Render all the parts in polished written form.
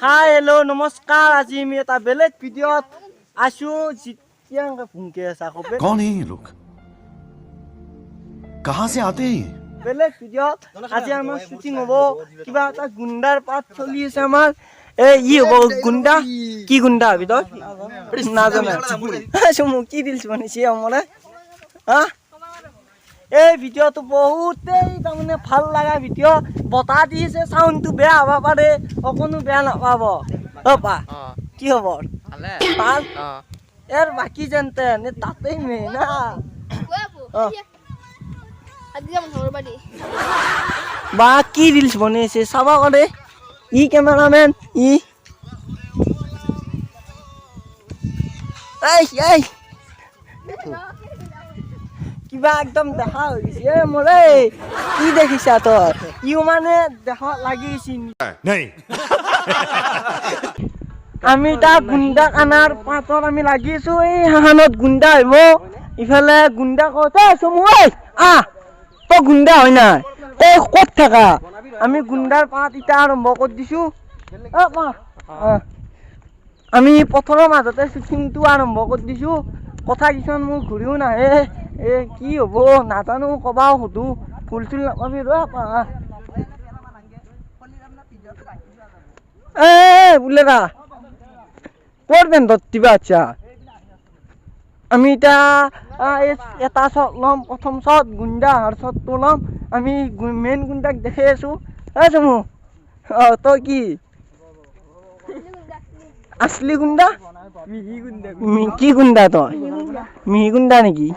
Hi hello' নমস্কাৰ আজি আমি এটা বেলেগ ভিডিঅ'ত আছো জিতিয়াংকে ভুংকে আছে কবে कौन है ये लोग कहां से आते हैं বেলেগ ভিডিঅ'ত আজি আমাৰ শুটিং হ'ব কিবা এটা গুণ্ডাৰ পাত চলি আছে আমাৰ ই হ'ব গুণ্ডা কি গুণ্ডা হবি তই নাজানা চমু কি দিলছ বনাইছে আমৰে হা এই ভিডিঅ'টো বহুতেই তাৰমানে ভাল লগা ভিডিঅ' বতাহ দিছে চাউণ্ডটো বেয়া হ'ব পাৰে অকণো বেয়া নাপাব অপা কি হ'ব ভাল এর বাকি জানতে নে তাতেই মেয়ে না বা কি রিলস বনাইছে চাবা করে ই ক্যামেরাম্যান ই এই কিবা একদম দেখা হৈ গৈছে মৰে কি দেখিছা তই ইও মানে দেখা লাগিছিল নাই আমি তা গুণ্ডা আনাৰ পাছত আমি লাগিছো এই হাহানত গুণ্ডা হইব ইফালে গুণ্ডা কতে সমুই তো গুণ্ডা হয় না তই ক'ত থাকা আমি গুণ্ডাৰ পাত ইটা আৰম্ভ কৰি দিছো আমি পথৰৰ মাজতে শুটিংটো আৰম্ভ কৰি দিছো কথা কিছুমান মোৰ ঘূৰিও নাহে কি হ'ব নাজানো কবাও সুধো ফুল চুল নাপাবি বুলেৰা করবেন দিবা আচ্ছা আমি এটা শট লম প্রথম শট গুন্ডা আর শটটো লম আমি মেন গুন্ডাক দেখে আছো চমু তই কি আসলি গুন্ডা কি গুন্ডা তই মিহি গুন্ডা নেকি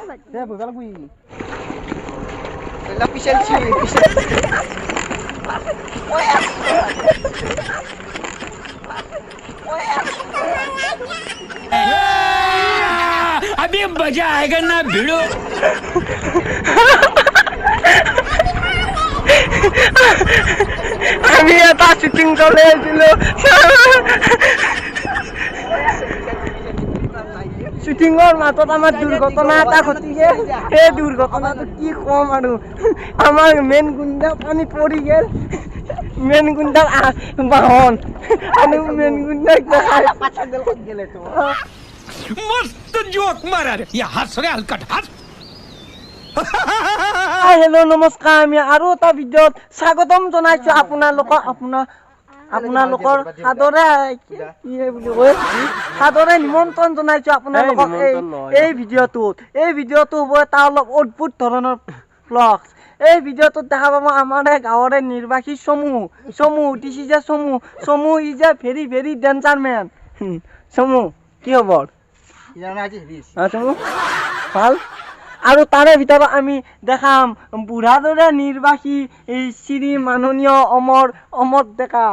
अभी मजा आएगा ना भिड़ो আমি এটা শুটিং চলে আছিল শুটিংৰ মাজত আমাৰ দুৰ্ঘটনা এটা ঘটি গেল এই দুৰ্ঘটনাটো কি কম আৰু আমাৰ মেইন গুণ্ডা পানী পৰি গেল মেইন গুণ্ডাৰ বাহন আৰু মেইন গুণ্ডাক পাছা গেল ক'ত গেলে তো मस्त जोक मारा रे ये हंस रे हलकट हंस হেল্ল' নমস্কাৰ আমি আৰু এটা ভিডিঅ'ত স্বাগতম জনাইছো আপোনালোকৰ সাদৰে নিমন্ত্ৰণ জনাইছো আপোনালোকক এই ভিডিঅ'টো হ'ব এটা অলপ অদ্ভুত ধৰণৰ ব্লগছ এই ভিডিঅ'টোত দেখা পাব আমাৰ গাঁৱৰে নিৰ্বাসী চমু দিছ ইজ এ চমু is a very very danger man চমু কি হ'ব ভাল আৰু তাৰে ভিতৰত আমি দেখাম বুঢ়াদৰে নিৰ্বাসী শ্ৰী মাননীয় অমৰ ডেকা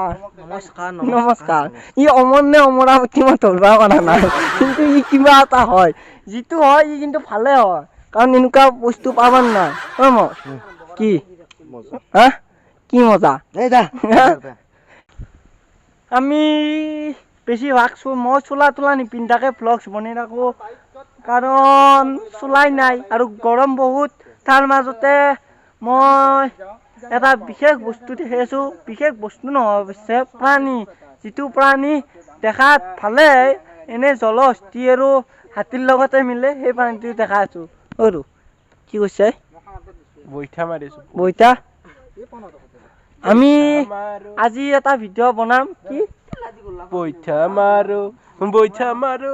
নমস্কাৰ ই অমৰ নে অমৰাৱতী মই ধৰিব পৰা নাই কিন্তু ই কিবা এটা হয় যিটো হয় ই কিন্তু ভালে হয় কাৰণ এনেকুৱা বস্তু পাবাৰ নাই কি হা কি মজা আমি বেছিভাগ মই চোলা তোলা নিপিন্ধাকে ভ্লগছ বনাই থাকোঁ কাৰণ চোলাই নাই আৰু গৰম বহুত তাৰ মাজতে মই এটা বিশেষ বস্তু দেখি আছোঁ বিশেষ বস্তু নহয় অৱশ্যে প্ৰাণী যিটো প্ৰাণী দেখাত ভালে এনে জলহস্তী আৰু হাতীৰ লগতে মিলে সেই প্ৰাণীটো দেখা আছোঁ আৰু কি কৈছে বইঠা আমি আজি এটা ভিডিঅ' বনাম কি বইঠা মাৰো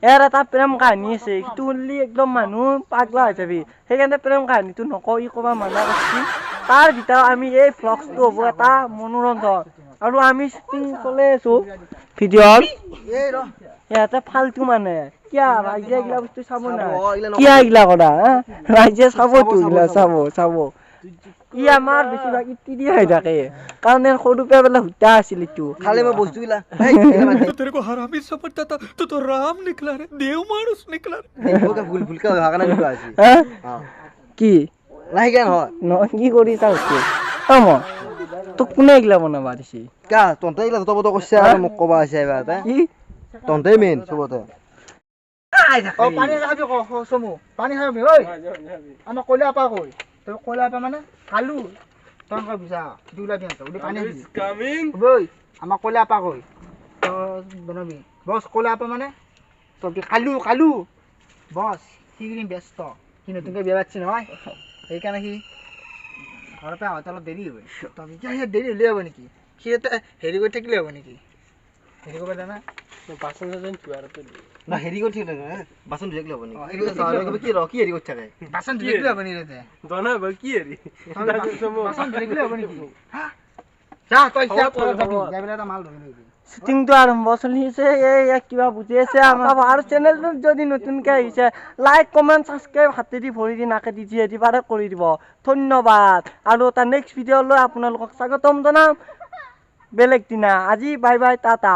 ইয়াৰ এটা প্ৰেম কাহিনী আছে সেইটো শুনিলে একদম মানুহ পাগলা হৈ যাবি সেইকাৰণে প্ৰেম কাহিনীটো নকওঁ ই ক'বা মানা কৰিছে তাৰ ভিতৰত আমি এই ভ্লগছটো হ'ব এটা মনোৰঞ্জন আৰু আমি শ্বুটিং চলাই আছোঁ ভিডিঅ'ৰ ইয়াতে ফাল্টু মানে কিয় ৰাইজে এইগিলা বস্তু চাব নাই কিয় এইগিলা কৰা ৰাইজে চাবতো এইগিলা চাব ই আমাৰ বেছিভাগ ইতি দিয়া হৈ থাকে কাৰণ সৰু পৰা বোলে সূতা আছিল এইটো খালি মই বস্তুগিলা तेरे को हरामी समझता था तो राम निकला रे देव मानुस निकला रे ভুল কে ভাগা না নিকলা আছে কি নাই কেন হয় কি কৰি চাওছে তোক কোনে এইগিলা বনাবা দিছে কা তন্তে ইলা তবত কইছে আর মোক কবা আছে এবা তা কি তন্তে মেন সবতে পানী খাবি চমু পানী খাবি ঐ আমাক কইলা আপা কই তই কইলা আপা মানে কালু তংকা বুঝা দুলা দিন তো উড়ে পানি is coming. বই আমাক কলে আপা কই তো বনবি বস কলে আপা মানে তো কি কালু বস সিগরিম ব্যস্ত কিন্তু তুমি বিয়া বাচ্চি নহয় সেইকাৰণে কি ঘৰৰ পৰা আহোঁতে অলপ দেৰি হ'ব তই এতিয়া দেৰি হ'লে হ'ব নেকি সি হেৰি কৰি থাকিলে হ'ব নেকি হেৰি কৰিব জানা বাচন চাচন ধোৱাৰ না হেৰি কৰি থাকিলে বাচন ধুই থাকিলে হ'ব নেকি কি কি হেৰি কৰি থাকে বাচন ধুই থাকিলে হ'ব নেকি তাতে দনা বা কি হেৰি বাচন ধুই থাকিলে হ'ব নেকি যা তই যা যাই পেলাই এটা মাল ধৰি লৈ শ্বুটিংটো আৰম্ভ চলিছে এই কিবা বুজি আছে আমাৰ আৰু চেনেলটোত যদি নতুনকৈ আহিছে লাইক কমেণ্ট ছাবস্ক্ৰাইব হাতেদি ভৰি দি নাকেদি যিহেদি পাৰে কৰি দিব ধন্যবাদ আৰু এটা নেক্সট ভিডিঅ'লৈ আপোনালোকক স্বাগতম জনাম বেলেগ দিনা আজি বাই বাই টাটা